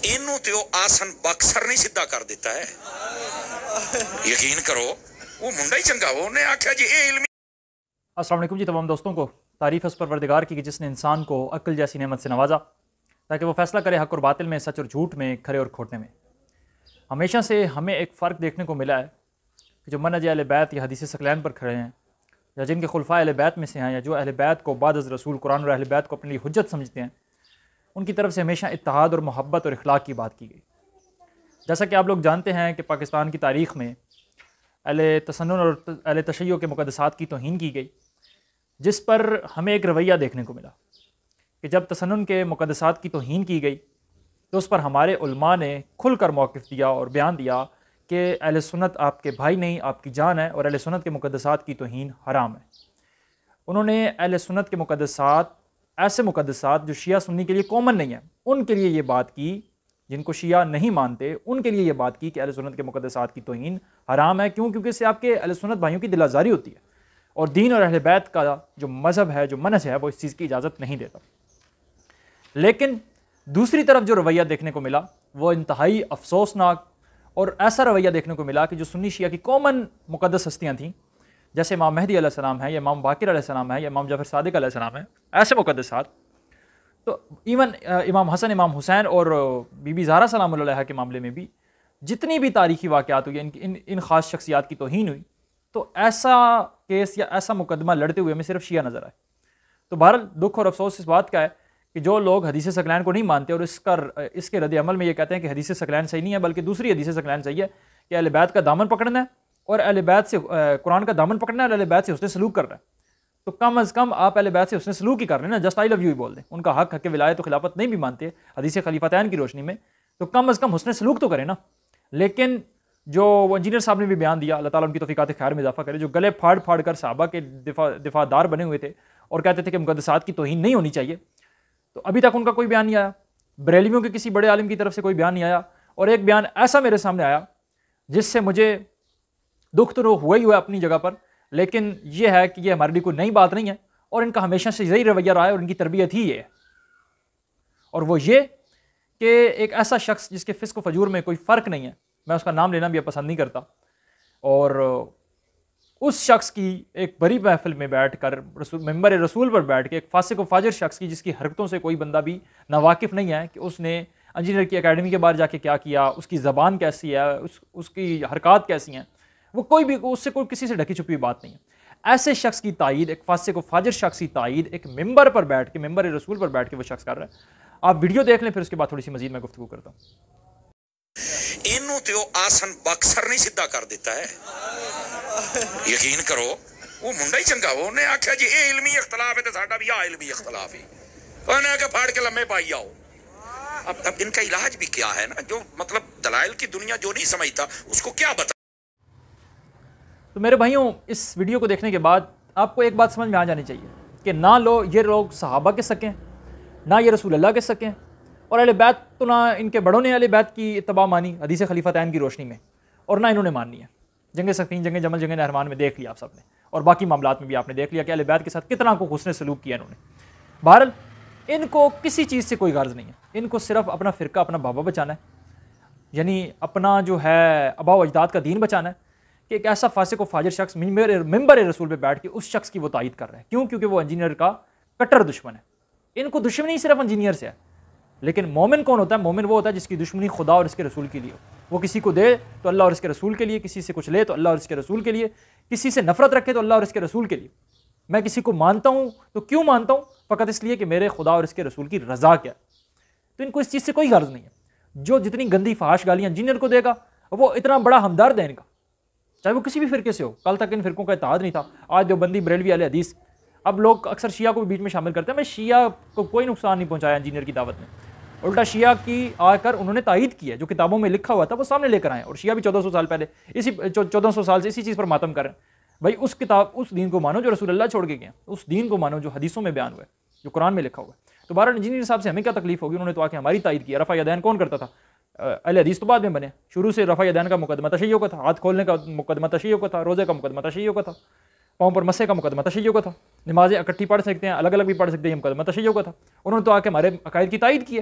ਇਹਨੂੰ ਤੇ ਉਹ ਆਸਨ ਬਕਸਰ ਨਹੀਂ ਸਿੱਧਾ ਕਰ ਦਿੱਤਾ ਹੈ। ਯਕੀਨ ਕਰੋ وہ منڈا ہی چنگا وہ انہیں آکھا جی اے علمی۔ السلام علیکم جی تمام دوستوں کو تعریف اس پروردگار کی کہ جس نے انسان کو عقل جیسی نعمت سے نوازا تاکہ وہ فیصلہ کرے حق اور باطل میں، سچ اور جھوٹ میں، کھرے اور کھوٹے میں۔ ہمیشہ سے ہمیں ایک فرق دیکھنے کو ملا ہے کہ جو منہج اہل بیت یا حدیث ثقلین پر کھڑے ہیں، یا جن کے خلفاء اہل بیت میں سے ہیں، یا جو اہل بیت کو بعد از رسول قرآن اور اہل بیت کو اپنے لیے حجت سمجھتے ہیں، ان کی طرف سے ہمیشہ اتحاد اور محبت اور اخلاق کی بات کی گئی۔ جیسا کہ آپ لوگ جانتے ہیں کہ پاکستان کی تاریخ میں اہل تسنن اور اہل تشیع کے مقدسات کی توہین کی گئی، جس پر ہمیں ایک رویہ دیکھنے کو ملا کہ جب تسنن کے مقدسات کی توہین کی گئی تو اس پر ہمارے علماء نے کھل کر موقف دیا اور بیان دیا کہ اہل سنت آپ کے بھائی نہیں، آپ کی جان ہے، اور اہل سنت کے مقدسات کی توہین حرام ہے۔ انہوں نے اہل سنت کے مقدسات، ایسے مقدسات جو شیعہ سنی کے لیے کامن نہیں ہیں، ان کے لیے یہ بات کی، جن کو شیعہ نہیں مانتے ان کے لیے یہ بات کی کہ اہل سنت کے مقدسات کی توہین حرام ہے۔ کیوں؟ کیونکہ اس سے آپ کے اہل سنت بھائیوں کی دل آزاری ہوتی ہے، اور دین اور اہل بیت کا جو مذہب ہے، جو منہج ہے، وہ اس چیز کی اجازت نہیں دیتا۔ لیکن دوسری طرف جو رویہ دیکھنے کو ملا وہ انتہائی افسوسناک، اور ایسا رویہ دیکھنے کو ملا کہ جو سنی شیعہ کی کامن مقدس ہستیاں تھیں، جیسے امام مہدی علیہ السلام ہے، یا امام باقر علیہ السلام ہے، یا امام جعفر صادق علیہ السلام ہے، ایسے مقدسات، تو ایون امام حسن، امام حسین اور بی بی زہرا سلام اللہ علیہا کے معاملے میں بھی جتنی بھی تاریخی واقعات ہوئی، ان خاص شخصیات کی توہین ہوئی، تو ایسا کیس یا ایسا مقدمہ لڑتے ہوئے ہمیں صرف شیعہ نظر آئے۔ تو بہرحال دکھ اور افسوس اس بات کا ہے کہ جو لوگ حدیث ثقلین کو نہیں مانتے اور اس کے رد عمل میں یہ کہتے ہیں کہ حدیث ثقلین صحیح نہیں ہے بلکہ دوسری حدیث ثقلین صحیح ہے کہ اہل بیت کا دامن پکڑنا ہے اور اہل بیت سے قرآن کا دامن پکڑنا ہے اور اہل بیت سے حسن سلوک کرنا ہے، تو کم از کم آپ اہل بیت سے حسن سلوک ہی کر لیں نا، جسٹ آئی لو یو ہی بول دیں۔ ان کا حق ولایت و خلافت نہیں بھی مانتے حدیث خلیفتین کی روشنی میں، تو کم از کم حسن سلوک تو کریں نا۔ لیکن جو انجینئر صاحب نے بھی بیان دیا، اللہ تعالیٰ ان کی توفیقات خیر میں اضافہ کرے، جو گلے پھاڑ پھاڑ کر صحابہ کے دفاع دار بنے ہوئے تھے اور کہتے تھے کہ مقدسات کی توہین نہیں ہونی چاہیے، تو ابھی تک ان کا کوئی بیان نہیں آیا۔ بریلویوں کے کسی بڑے عالم کی طرف سے کوئی بیان نہیں آیا، اور ایک بیان ایسا میرے سامنے آیا جس سے مجھے دکھ تو ہوا ہی ہوا اپنی جگہ پر، لیکن یہ ہے کہ یہ ہمارے لیے کوئی نئی بات نہیں ہے، اور ان کا ہمیشہ سے یہی رویہ رہا ہے اور ان کی تربیت ہی یہ ہے، اور وہ یہ کہ ایک ایسا شخص جس کے فسق و فجور میں کوئی فرق نہیں ہے، میں اس کا نام لینا بھی پسند نہیں کرتا، اور اس شخص کی ایک بڑی محفل میں بیٹھ کر ممبر رسول پر بیٹھ کے ایک فاسق و فاجر شخص کی جس کی حرکتوں سے کوئی بندہ بھی ناواقف نہیں ہے کہ اس نے انجینئر کی اکیڈمی کے باہر جا کے کیا کیا، اس کی زبان کیسی ہے، اس کی حرکات کیسی ہیں، وہ کوئی بھی اس سے کوئی کسی سے ڈھکی چھپی بات نہیں ہے۔ ایسے شخص کی تائید، ایک فاسق و فاجر شخص کی تائید ایک ممبر پر بیٹھ کے، ممبر رسول پر بیٹھ کے وہ شخص کر رہا ہے۔ آپ ویڈیو دیکھ لیں، پھر اس کے بعد تھوڑی سی مزید میں گفتگو کرتا ہوں۔ ਇਹਨੂੰ ਤੇ ਉਹ ਆਸਨ ਬਕਸਰ ਨਹੀਂ ਸਿੱਧਾ ਕਰ ਦਿੱਤਾ ਹੈ। ਯਕੀਨ ਕਰੋ ਉਹ ਮੁੰਡਾ ਹੀ ਚੰਗਾ ਵਾ, ਉਹਨੇ ਆਖਿਆ ਜੀ ਇਹ ਇਲਮੀ ਇਖਤਲਾਫ ਹੈ ਤੇ ਸਾਡਾ ਵੀ ਆ ਇਲਮੀ ਇਖਤਲਾਫ ਹੈ, ਉਹਨੇ ਆਕੇ ਫਾੜ کے لمحے پائی آؤ۔ اب ان کا علاج بھی کیا ہے نا، جو مطلب دلائل کی دنیا جو نہیں سمجھتا اس کو کیا بتا۔ تو میرے بھائیوں، اس ویڈیو کو دیکھنے کے بعد آپ کو ایک بات سمجھ میں آ جانی چاہیے کہ نہ یہ لوگ صحابہ کے سکیں، نہ یہ رسول اللہ کے سکیں، اور اہل بیت تو نہ ان کے بڑوں نے اہل بیت کی اتباع مانی حدیث خلیفتین کی روشنی میں، اور نہ انہوں نے ماننی ہے۔ جنگ صفین، جنگ جمل، جنگ نہروان میں دیکھ لیا آپ سب نے، اور باقی معاملات میں بھی آپ نے دیکھ لیا کہ اہل بیت کے ساتھ کتنا کو حسن سلوک کیا انہوں نے۔ بہرحال ان کو کسی چیز سے کوئی غرض نہیں ہے، ان کو صرف اپنا فرقہ، اپنا بابا بچانا ہے، یعنی اپنا جو ہے آباء و اجداد کا دین بچانا ہے، کہ ایک ایسا فاسق و فاجر شخص ممبر رسول پہ بیٹھ کے اس شخص کی وہ تائید کر رہا ہے۔ کیوں؟ کیونکہ وہ انجینئر کا کٹر دشمن ہے۔ ان کو دشمنی صرف انجینئر سے ہے، لیکن مومن کون ہوتا ہے؟ مومن وہ ہوتا ہے جس کی دشمنی خدا اور اس کے رسول کے لیے ہو۔ وہ کسی کو دے تو اللہ اور اس کے رسول کے لیے، کسی سے کچھ لے تو اللہ اور اس کے رسول کے لیے، کسی سے نفرت رکھے تو اللہ اور اس کے رسول کے لیے۔ میں کسی کو مانتا ہوں تو کیوں مانتا ہوں؟ فقط اس لیے کہ میرے خدا اور اس کے رسول کی رضا کیا ہے۔ تو ان کو اس چیز سے کوئی غرض نہیں ہے۔ جو جتنی گندی فحش گالیاں انجینئر کو دے گا، وہ اتنا بڑا ہمدرد ہے ان کا، چاہے وہ کسی بھی فرقے سے ہو۔ کل تک ان فرقوں کا اتحاد نہیں تھا، آج دیوبندی، بریلوی، اہل حدیث، اب لوگ اکثر شیعہ کو بھی بیچ میں شامل کرتے ہیں۔ میں شیعہ کو کوئی نقصان نہیں پہنچایا انجینئر کی دعوت میں، الٹا شیعہ کی آ کر انہوں نے تائید کی ہے، جو کتابوں میں لکھا ہوا تھا وہ سامنے لے کر آئے، اور شیعہ بھی 1400 سال پہلے 1400 سال سے اسی چیز پر ماتم کر رہے ہیں۔ بھائی اس کتاب، اس دین کو مانو جو رسول اللہ چھوڑ کے گئے ہیں، اس دین کو مانو جو حدیثوں میں بیان ہوا ہے، جو قرآن میں لکھا ہوا ہے۔ تو بہرحال انجینئر صاحب سے ہمیں کیا تکلیف ہوگی؟ انہوں نے تو آ کے ہماری تائید کی۔ رفع یدین کون کرتا تھا؟ اہل حدیث تو بعد میں بنے، شروع سے رفع یدین کا مقدمہ تشیع کا تھا، ہاتھ کھولنے کا مقدمہ تشیع کا تھا، روزے کا مقدمہ تشیع کا تھا، پاؤں پر مسے کا مقدمہ تشیع کا تھا، نمازیں اکٹھی پڑھ سکتے ہیں، الگ الگ بھی پڑھ سکتے ہیں، یہ مقدمہ تشیع کا تھا۔ انہوں نے تو آ کے ہمارے عقائد کی تائید کی ہے۔